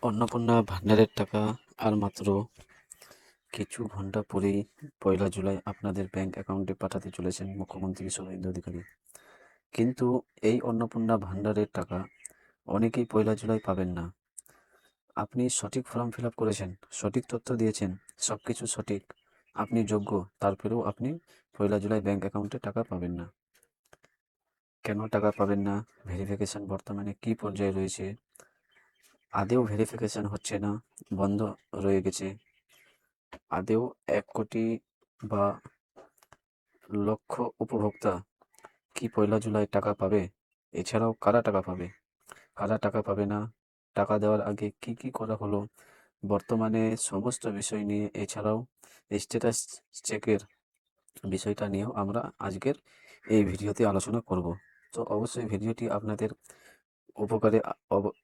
অন্নপূর্ণা ভান্ডারের টাকা আর মাত্র কিছু ঘন্টা পরেই ১লা জুলাই আপনাদের ব্যাংক অ্যাকাউন্টে পাঠাতে চলেছেন মুখ্যমন্ত্রী শুভেন্দু অধিকারী। কিন্তু এই অন্নপূর্ণা ভান্ডারের টাকা অনেকেই ১লা জুলাই পাবেন না। আপনি সঠিক ফর্ম ফিল আপ করেছেন, সঠিক তথ্য দিয়েছেন, সব কিছু সঠিক, আপনি যোগ্য, তারপরেও আপনি ১লা জুলাই ব্যাংক অ্যাকাউন্টে টাকা পাবেন না। কেন টাকা পাবেন না? ভেরিফিকেশন বর্তমানে কী পর্যায়ে রয়েছে? আদেও ভেরিফিকেশন হচ্ছে না, বন্ধ রয়ে গেছে। আদেও ১ কোটি বা লক্ষ উপভোক্তা কি ১লা জুলাই টাকা পাবে? এছাড়াও কারা টাকা পাবে? কারা টাকা পাবে না? টাকা দেওয়ার আগে কি কি করা হলো? বর্তমানে সমস্ত বিষয় নিয়ে, এছাড়াও স্ট্যাটাস চেকের বিষয়টা নিয়েও আমরা আজকের এই ভিডিওতে আলোচনা করব। তো অবশ্যই ভিডিওটি আপনাদের উপকারে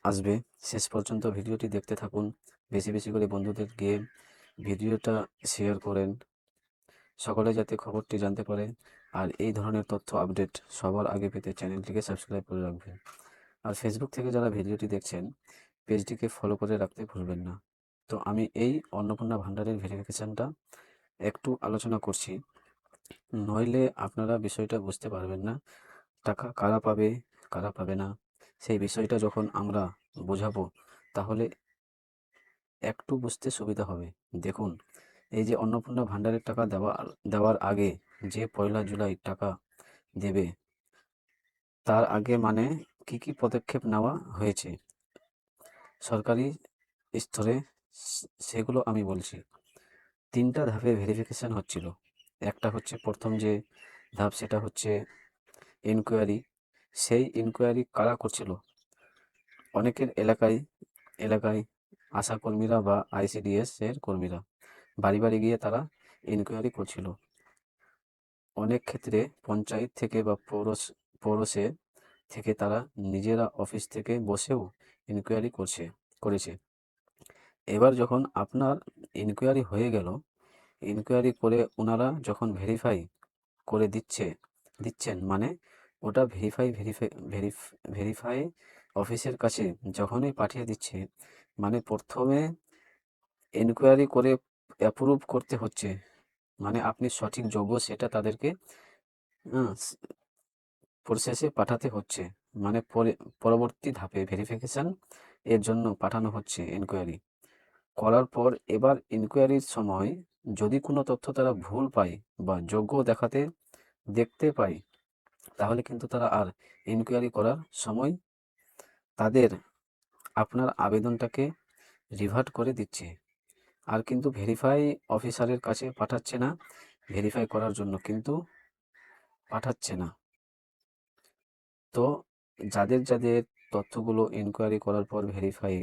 আসবে। শেষ পর্যন্ত ভিডিওটি দেখতে থাকুন। বেশি বেশি করে বন্ধুদের গিয়ে ভিডিওটা শেয়ার করেন, সকলে যাতে খবরটি জানতে পারে। আর এই ধরনের তথ্য আপডেট সবার আগে পেতে চ্যানেলটিকে সাবস্ক্রাইব করে রাখবেন। আর ফেসবুক থেকে যারা ভিডিওটি দেখছেন, পেজটিকে ফলো করে রাখতে ভুলবেন না। তো আমি এই অন্নপূর্ণা ভান্ডারের ভেরিফিকেশানটা একটু আলোচনা করছি, নইলে আপনারা বিষয়টা বুঝতে পারবেন না। টাকা কারা পাবে, কারা পাবে না, সেই বিষয়টা যখন আমরা বোঝাবো, তাহলে একটু বুঝতে সুবিধা হবে। দেখুন, এই যে অন্নপূর্ণা ভান্ডারের টাকা দেওয়ার আগে যে ১লা জুলাই টাকা দেবে, তার আগে মানে কি কি পদক্ষেপ নেওয়া হয়েছে সরকারি স্তরে, সেগুলো আমি বলছি। ৩টা ধাপে ভেরিফিকেশান হচ্ছিল। একটা হচ্ছে প্রথম যে ধাপ, সেটা হচ্ছে ইনকোয়ারি। সেই ইনকোয়ারি কারা করছিল? অনেকের এলাকায় এলাকায় আশাকর্মীরা বা আইসিডিএস এর কর্মীরা বাড়ি বাড়ি গিয়ে তারা ইনকোয়ারি করছিল। অনেক ক্ষেত্রে পঞ্চায়েত থেকে বা পৌরসে থেকে তারা নিজেরা অফিস থেকে বসেও ইনকোয়ারি করেছে। এবার যখন আপনার ইনকোয়ারি হয়ে গেল, ইনকোয়ারি করে ওনারা যখন করে দিচ্ছেন, মানে ওটা ভেরিফাই অফিসের কাছে যখনই পাঠিয়ে দিচ্ছে, মানে প্রথমে এনকোয়ারি করে অ্যাপ্রুভ করতে হচ্ছে, মানে আপনি সঠিক যোগ্য সেটা তাদেরকে প্রসেসে পাঠাতে হচ্ছে। মানে পরবর্তী ধাপে ভেরিফিকেশান এর জন্য পাঠানো হচ্ছে এনকোয়ারি করার পর। এবার ইনকোয়ারির সময় যদি কোনো তথ্য তারা ভুল পায় বা যোগ্য দেখতে পায়, তাহলে কিন্তু তারা আর ইনকোয়ারি করার সময় তাদের আপনার আবেদনটাকে রিভার্ট করে দিচ্ছে, আর কিন্তু ভেরিফাই অফিসারের কাছে পাঠাচ্ছে না। ভেরিফাই করার জন্য কিন্তু পাঠাচ্ছে না। তো যাদের তথ্যগুলো ইনকোয়ারি করার পর ভেরিফাই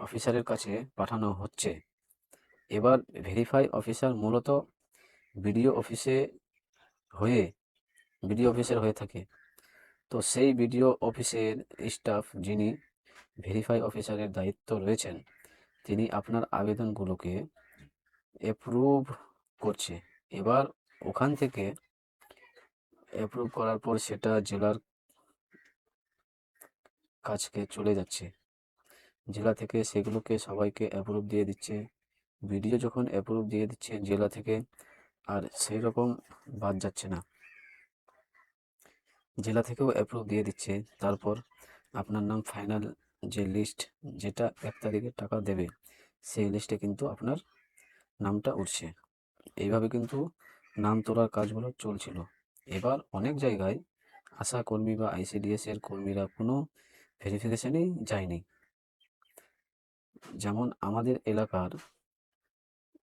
অফিসারের কাছে পাঠানো হচ্ছে, এবার ভেরিফাই অফিসার মূলত বিডিও অফিসে হয়ে বিডিও অফিসের হয়ে থাকে। তো সেই বিডিও অফিসের স্টাফ, যিনি ভেরিফাই অফিসারের দায়িত্ব রয়েছেন, তিনি আপনার আবেদনগুলোকে অ্যাপ্রুভ করছে। এবার ওখান থেকে অ্যাপ্রুভ করার পর সেটা জেলার কাছকে চলে যাচ্ছে। জেলা থেকে সেগুলোকে সবাইকে অ্যাপ্রুভ দিয়ে দিচ্ছে। বিডিও যখন অ্যাপ্রুভ দিয়ে দিচ্ছে জেলা থেকে, আর সেই রকম বাদ যাচ্ছে না, জেলা থেকেও অ্যাপ্রুভ দিয়ে দিচ্ছে। তারপর আপনার নাম ফাইনাল যে লিস্ট, যেটা ১ তারিখে টাকা দেবে, সেই লিস্টে কিন্তু আপনার নামটা উঠছে। এইভাবে কিন্তু নাম তোলার কাজগুলো চলছিল। এবার অনেক জায়গায় আশা কর্মী বা আইসিডিএস এর কর্মীরা কোনো ভেরিফিকেশনেই যায়নি। যেমন আমাদের এলাকার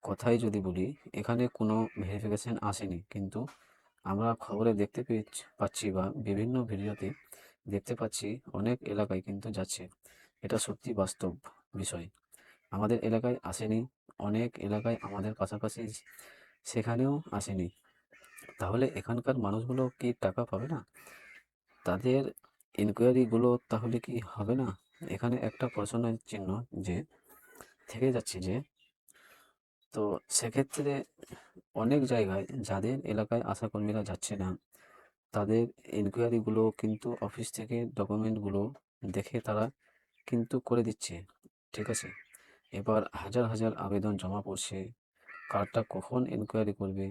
কথাই যদি বলি, এখানে কোনো ভেরিফিকেশন আসেনি, কিন্তু আমরা খবরে দেখতে পাচ্ছি বা বিভিন্ন ভিডিওতে দেখতে পাচ্ছি অনেক এলাকায় কিন্তু যাচ্ছে। এটা সত্যি বাস্তব বিষয়। আমাদের এলাকায় আসেনি, অনেক এলাকায় আমাদের পাশাপাশি সেখানেও আসেনি। তাহলে এখানকার মানুষগুলো কি টাকা পাবে না? তাদের ইনকোয়ারিগুলো তাহলে কি হবে না? এখানে একটা প্রশ্নের চিহ্ন যে থেকে যাচ্ছে যে, তো সেক্ষেত্রে অনেক জায়গায় যাদের এলাকায় আশাকর্মীরা যাচ্ছে না, তাদের ইনকোয়ারিগুলো কিন্তু অফিস থেকে ডকুমেন্টগুলো দেখে তারা কিন্তু করে দিচ্ছে। ঠিক আছে? এবার হাজার হাজার আবেদন জমা পড়ছে, কারটা কখন এনকোয়ারি করবে,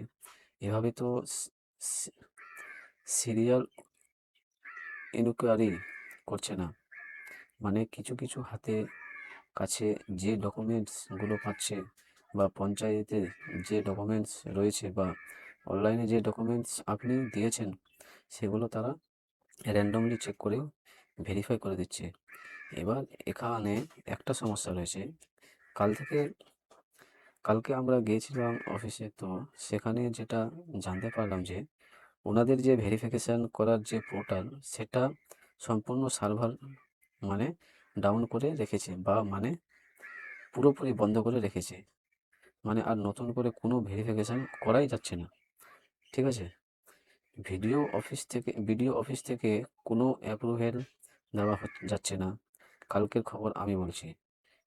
এভাবে তো সিরিয়াল ইনকোয়ারি করছে না। মানে কিছু কিছু হাতে কাছে যে ডকুমেন্টসগুলো পাচ্ছে, বা পঞ্চায়েতে যে ডকুমেন্টস রয়েছে, বা অনলাইনে যে ডকুমেন্টস আপনি দিয়েছেন, সেগুলো তারা র্যান্ডমলি চেক করে ভেরিফাই করে দিচ্ছে। এবার এখানে একটা সমস্যা রয়েছে। কাল থেকে কালকে আমরা গিয়েছিলাম অফিসে, তো সেখানে যেটা জানতে পারলাম যে ওনাদের যে ভেরিফিকেশান করার যে পোর্টাল, সেটা সম্পূর্ণ সার্ভার মানে ডাউন করে রেখেছে, বা মানে পুরোপুরি বন্ধ করে রেখেছে। মানে আর নতুন করে কোনো ভেরিফিকেশান করাই যাচ্ছে না। ঠিক আছে? বিডিও অফিস থেকে কোনো অ্যাপ্রুভেল দেওয়া যাচ্ছে না। কালকের খবর আমি বলছি।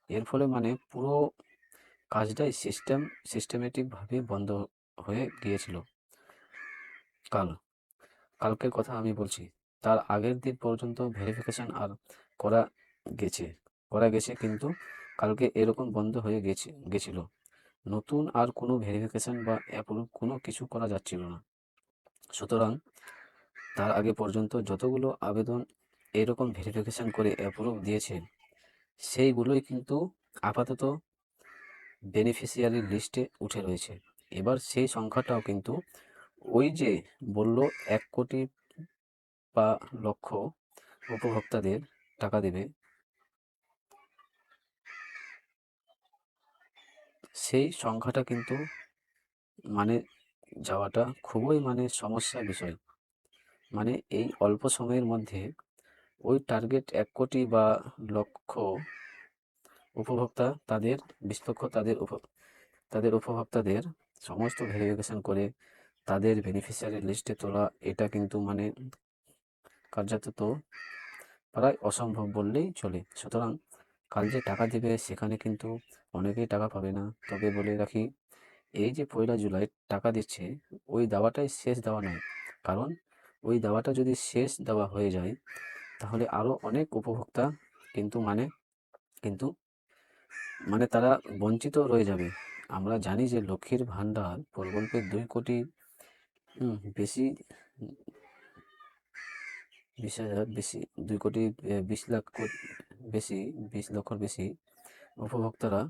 এর ফলে মানে পুরো কাজটাই সিস্টেমেটিকভাবে বন্ধ হয়ে গিয়েছিল। কাল কালকের কথা আমি বলছি। তার আগের দিন পর্যন্ত ভেরিফিকেশন আর করা গেছে করা গেছে, কিন্তু কালকে এরকম বন্ধ হয়ে গেছিল। নতুন আর কোনো ভেরিফিকেশন বা অ্যাপ্রুভ কোনো কিছু করা যাচ্ছিল না। সুতরাং তার আগে পর্যন্ত যতগুলো আবেদন এরকম ভেরিফিকেশন করে অ্যাপ্রুভ দিয়েছে, সেইগুলোই কিন্তু আপাতত বেনিফিশিয়ারি লিস্টে উঠে রয়েছে। এবার সেই সংখ্যাটাও কিন্তু ওই যে বলল 1 কোটি বা লক্ষ উপভোক্তাদের টাকা দেবে, সেই সংখ্যাটা কিন্তু মানে যাওয়াটা খুবই মানে সমস্যার বিষয়। মানে এই অল্প সময়ের মধ্যে ওই টার্গেট 1 কোটি বা লক্ষ উপভোক্তা, তাদের 20 লক্ষ তাদের উপভোক্তাদের সমস্ত ভেরিফিকেশন করে তাদের বেনিফিশিয়ারি লিস্টে তোলা, এটা কিন্তু মানে কার্যত প্রায় অসম্ভব বললেই চলে। সুতরাং কাল যে টাকা দেবে সেখানে কিন্তু অনেকেই টাকা পাবে না। তবে বলে রাখি, এই যে 1লা জুলাই টাকা দিচ্ছে, ওই দেওয়াটাই শেষ দেওয়া নয়। কারণ ওই দেওয়াটা যদি শেষ দেওয়া হয়ে যায়, তাহলে আরও অনেক উপভোক্তা কিন্তু কিন্তু তারা বঞ্চিত রয়ে যাবে। আমরা জানি যে লক্ষ্মীর ভাণ্ডার প্রকল্পে 2 কোটি বেশি, 20,000 বেশি, 2 কোটি 20 লাখ বেশি, 20 লক্ষর বেশি উপভোক্তারা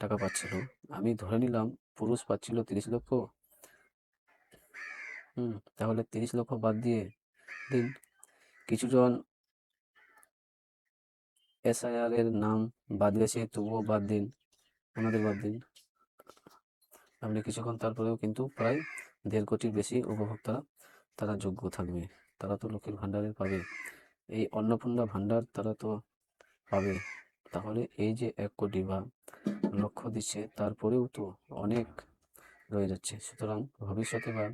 টাকা পাচ্ছিল। আমি ধরে নিলাম পুরুষ পাচ্ছিল 30 লক্ষ। তাহলে 30 লক্ষ বাদ দিয়ে দিন। কিছুজন এসআইআর এর নাম বাদ গেছে, তবুও বাদ দিন, ওনাদের বাদ দিন। আপনি কিছুক্ষণ তারপরেও কিন্তু প্রায় 1.5 কোটির বেশি উপভোক্তা তারা যোগ্য থাকবে। তারা তো লক্ষ্মীর ভাণ্ডারের পাবে। এই অন্নপূর্ণা ভাণ্ডার তারা তো পাবে। তাহলে এই যে 1 কোটি বা লক্ষ দিচ্ছে, তারপরেও তো অনেক রয়ে যাচ্ছে। সুতরাং ভবিষ্যতে বা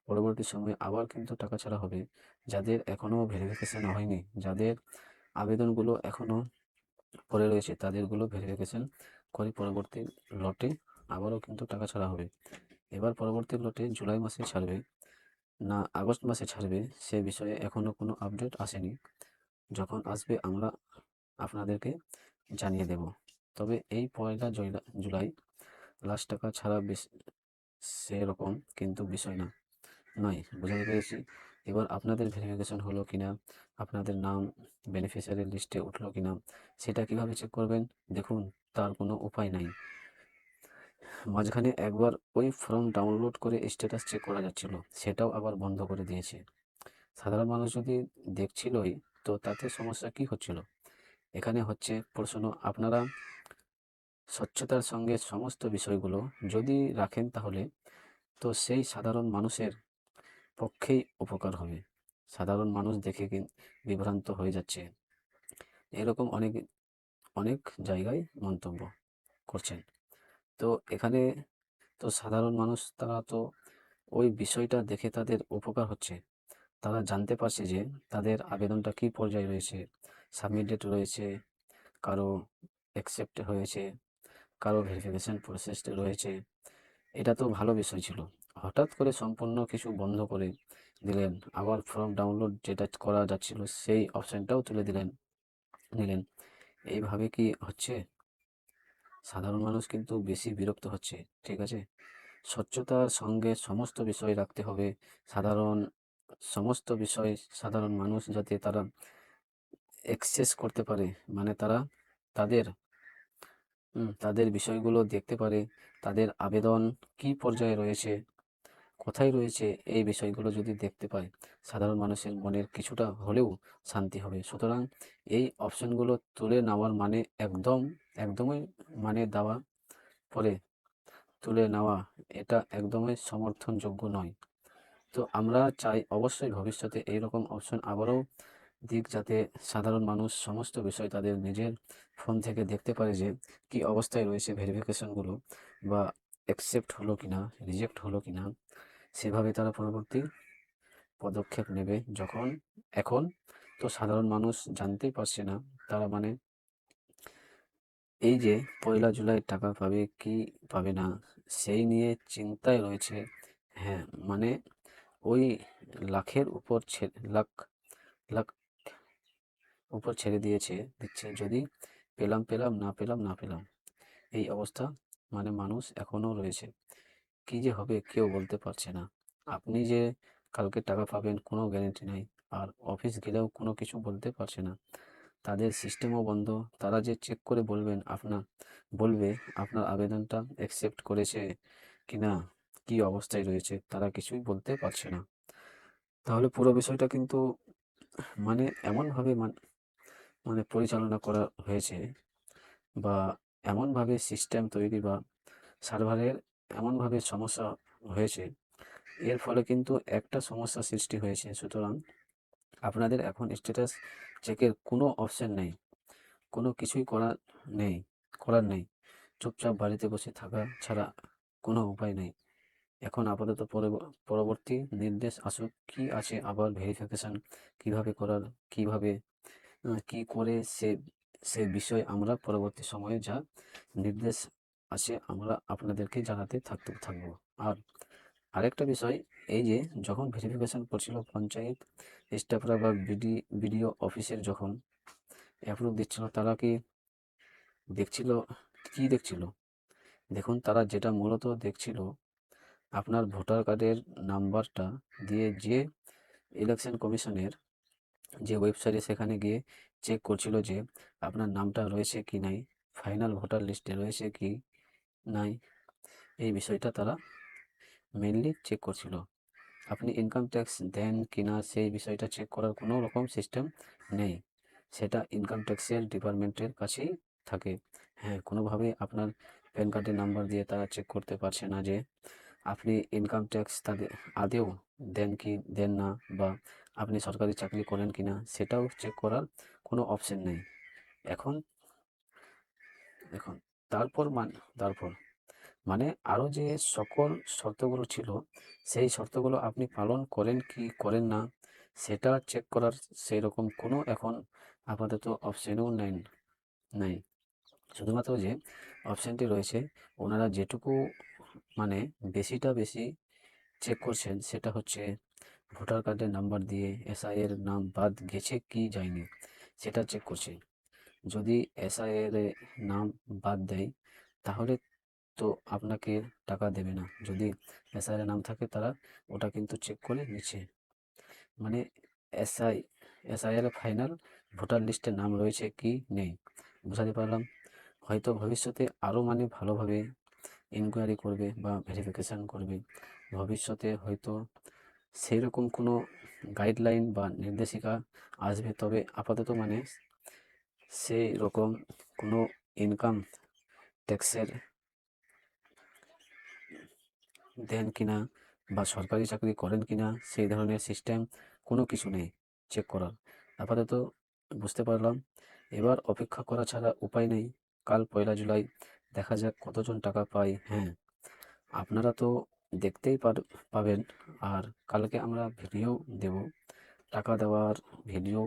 পরবর্তী সময়ে আবার কিন্তু টাকা ছাড়া হবে। যাদের এখনও ভেরিফিকেশন হয়নি, যাদের আবেদনগুলো এখনও পড়ে রয়েছে, তাদেরগুলো ভেরিফিকেশন করে পরবর্তী লটে আবারও কিন্তু টাকা ছাড়া হবে। এবার পরবর্তী লটে জুলাই মাসে ছাড়বে না আগস্ট মাসে ছাড়বে, সে বিষয়ে এখনও কোনো আপডেট আসেনি। যখন আসবে আমরা আপনাদেরকে জানিয়ে দেব। তবে এই 1লা জুলাই লাস্ট টাকা ছাড়া সেরকম কিন্তু বিষয় নয়। বোঝাতে পেরেছি? এবার আপনাদের ভেরিফিকেশন হলো কিনা, আপনাদের নাম বেনিফিশিয়ারি লিস্টে উঠলো কিনা, সেটা কিভাবে চেক করবেন? দেখুন, তার কোনো উপায় নাই। মাঝখানে একবার ওই ফর্ম ডাউনলোড করে স্ট্যাটাস চেক করা যাচ্ছিল, সেটাও আবার বন্ধ করে দিয়েছে। সাধারণ মানুষ যদি দেখছিলই, তো তাতে সমস্যা কি হচ্ছিল? এখানে হচ্ছে প্রশ্ন, আপনারা স্বচ্ছতার সঙ্গে সমস্ত বিষয়গুলো যদি রাখেন, তাহলে তো সেই সাধারণ মানুষের পক্ষেই উপকার হবে। সাধারণ মানুষ দেখে বিভ্রান্ত হয়ে যাচ্ছে, এরকম অনেক অনেক জায়গায় মন্তব্য করছেন। তো এখানে তো সাধারণ মানুষ, তারা তো ওই বিষয়টা দেখে তাদের উপকার হচ্ছে। তারা জানতে পারছে যে তাদের আবেদনটা কী পর্যায়ে রয়েছে, সাবমিটেড রয়েছে, কারো অ্যাকসেপ্ট হয়েছে, কারো ভেরিফিকেশন প্রসেসে রয়েছে। এটা তো ভালো বিষয় ছিল। হঠাৎ করে সম্পূর্ণ কিছু বন্ধ করে দিলেন, আবার ফর্ম ডাউনলোড যেটা করা যাচ্ছিল সেই অপশানটাও তুলে নিলেন। এইভাবে কি হচ্ছে? সাধারণ মানুষ কিন্তু বেশি বিরক্ত হচ্ছে। ঠিক আছে? স্বচ্ছতার সঙ্গে সমস্ত বিষয় রাখতে হবে। সাধারণ সমস্ত বিষয় সাধারণ মানুষ যাতে তারা অ্যাক্সেস করতে পারে। মানে তারা তাদের তাদের বিষয়গুলো দেখতে পারে। তাদের আবেদন কী পর্যায়ে রয়েছে, কোথায় রয়েছে, এই বিষয়গুলো যদি দেখতে পায়, সাধারণ মানুষের মনের কিছুটা হলেও শান্তি হবে। সুতরাং এই অপশনগুলো তুলে নেওয়ার মানে একদমই মানে দেওয়া পরে তুলে নেওয়া, এটা একদমই সমর্থনযোগ্য নয়। তো আমরা চাই অবশ্যই ভবিষ্যতে এইরকম অপশন আবারও দিক, যাতে সাধারণ মানুষ সমস্ত বিষয় তাদের নিজের ফোন থেকে দেখতে পারে যে কী অবস্থায় রয়েছে ভেরিফিকেশনগুলো, বা অ্যাকসেপ্ট হলো কিনা, রিজেক্ট হলো কিনা। সেভাবে তারা পরবর্তী পদক্ষেপ নেবে। এখন তো সাধারণ মানুষ জানতেই পারছে না, তারা মানে এই যে 1 জুলাই টাকা পাবে কি পাবে না, সেই নিয়ে চিন্তায় রয়েছে। হ্যাঁ, মানে ওই লাখের উপর লাখ লাখ উপর ছেড়ে দিচ্ছে, যদি পেলাম পেলাম, না পেলাম না পেলাম, এই অবস্থা মানে মানুষ এখনো রয়েছে। কি যে হবে কেউ বলতে পারছে না। আপনি যে কালকে টাকা পাবেন কোনো গ্যারেন্টি নাই। আর অফিস গেলেও কোনো কিছু বলতে পারছে না। তাদের সিস্টেমও বন্ধ। তারা যে চেক করে বলবে আপনার আবেদনটা অ্যাকসেপ্ট করেছে কিনা, কি অবস্থায় রয়েছে, তারা কিছুই বলতে পারছে না। তাহলে পুরো বিষয়টা কিন্তু মানে এমনভাবে মানে পরিচালনা করা হয়েছে, বা এমনভাবে সিস্টেম তৈরি, বা সার্ভারের এমনভাবে সমস্যা হয়েছে, এর ফলে কিন্তু একটা সমস্যা সৃষ্টি হয়েছে। সুতরাং আপনাদের এখন স্ট্যাটাস চেকের কোনো অপশন নেই, কোনো কিছুই করার নেই। চুপচাপ বাড়িতে বসে থাকা ছাড়া কোনো উপায় নেই। এখন আপাতত পরবর্তী নির্দেশ আসুক, কি আছে আবার ভেরিফিকেশন কিভাবে করার, কিভাবে কি করে সে বিষয়ে আমরা পরবর্তী সময়ে যা নির্দেশ আছে আমরা আপনাদেরকে জানাতে থাকবো। আর আরেকটা বিষয়, এই যে যখন ভেরিফিকেশন করছিল পঞ্চায়েত স্টাফরা বা বিডিও অফিসের যখন অ্যাপ্রুভ দিচ্ছিল, তারা দেখছিল কি দেখছিল দেখুন, তারা যেটা মূলত দেখছিল, আপনার ভোটার কার্ডের নাম্বারটা দিয়ে যে ইলেকশন কমিশনের যে ওয়েবসাইটে, সেখানে গিয়ে চেক করছিল যে আপনার নামটা রয়েছে কি নাই, ফাইনাল ভোটার লিস্টে রয়েছে কি নাই। এই বিষয়টা তারা মেইনলি চেক করছিল। আপনি ইনকাম ট্যাক্স দেন কিনা সেই বিষয়টা চেক করার কোনো রকম সিস্টেম নেই। সেটা ইনকাম ট্যাক্সের ডিপার্টমেন্টের কাছেই থাকে। হ্যাঁ, কোনোভাবে আপনার প্যান কার্ডের নাম্বার দিয়ে তারা চেক করতে পারছে না যে আপনি ইনকাম ট্যাক্স তাদের আদৌ দেন কি দেন না, বা আপনি সরকারি চাকরি করেন কিনা, সেটাও চেক করার কোনো অপশন নেই। এখন এখন তারপর মানে আরও যে সকল শর্তগুলো ছিল, সেই শর্তগুলো আপনি পালন করেন কি করেন না, সেটা চেক করার সেই রকম কোনো এখন আপাতত অপশনও নাই। শুধুমাত্র যে অপশনটি রয়েছে, ওনারা যেটুকু মানে বেশি চেক করছেন, সেটা হচ্ছে ভোটার কার্ডের নাম্বার দিয়ে এসআই এর নাম বাদ গেছে কি যায়নি, সেটা চেক করছে। যদি এসআই এর নাম বাদ দেয়, তাহলে তো আপনাকে টাকা দেবে না। যদি এসআইয়ের নাম থাকে, তারা ওটা কিন্তু চেক করে নিচ্ছে। মানে এসআই এসআইয়ের ফাইনাল ভোটার লিস্টে নাম রয়েছে কি নেই। বুঝাতে পারলাম? হয়তো ভবিষ্যতে আরও মানে ভালোভাবে ইনকোয়ারি করবে বা ভেরিফিকেশান করবে। ভবিষ্যতে হয়তো সেই রকম কোনো গাইডলাইন বা নির্দেশিকা আসবে, তবে আপাতত মানে সেই রকম কোনো ইনকাম ট্যাক্সের দেন কিনা, বা সরকারি চাকরি করেন কিনা, সেই ধরনের সিস্টেম কোনো কিছু নেই চেক করার। আপাতত বুঝতে পারলাম, এবার অপেক্ষা করা ছাড়া উপায় নেই। কাল 1 জুলাই দেখা যাক কতজন টাকা পায়। হ্যাঁ, আপনারা তো দেখতেই পাবেন। আর কালকে আমরা ভিডিও দেব, টাকা দেওয়ার ভিডিও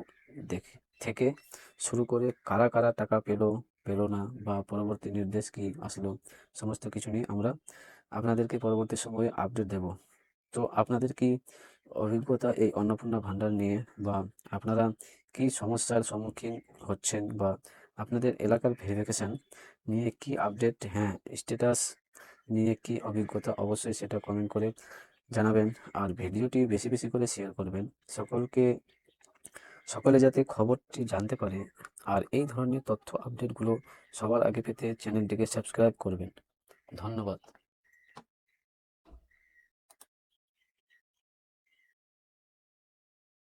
থেকে শুরু করে কারা কারা টাকা পেলো না, বা পরবর্তী নির্দেশ কি আসলো, সমস্ত কিছু নিয়ে আমরা আপনাদেরকে পরবর্তী সময়ে আপডেট দেব। তো আপনাদের কি অভিজ্ঞতা এই অন্নপূর্ণা ভান্ডার নিয়ে, বা আপনারা কি সমস্যার সম্মুখীন হচ্ছেন, বা আপনাদের এলাকার ভেরিফিকেশান নিয়ে কি আপডেট, হ্যাঁ স্ট্যাটাস নিয়ে কি অভিজ্ঞতা, অবশ্যই সেটা কমেন্ট করে জানাবেন। আর ভিডিওটি বেশি বেশি করে শেয়ার করবেন, সকলে যাতে খবরটি জানতে পারে। আর এই ধরনের তথ্য আপডেটগুলো সবার আগে পেতে চ্যানেলটিকে সাবস্ক্রাইব করবেন। ধন্যবাদ।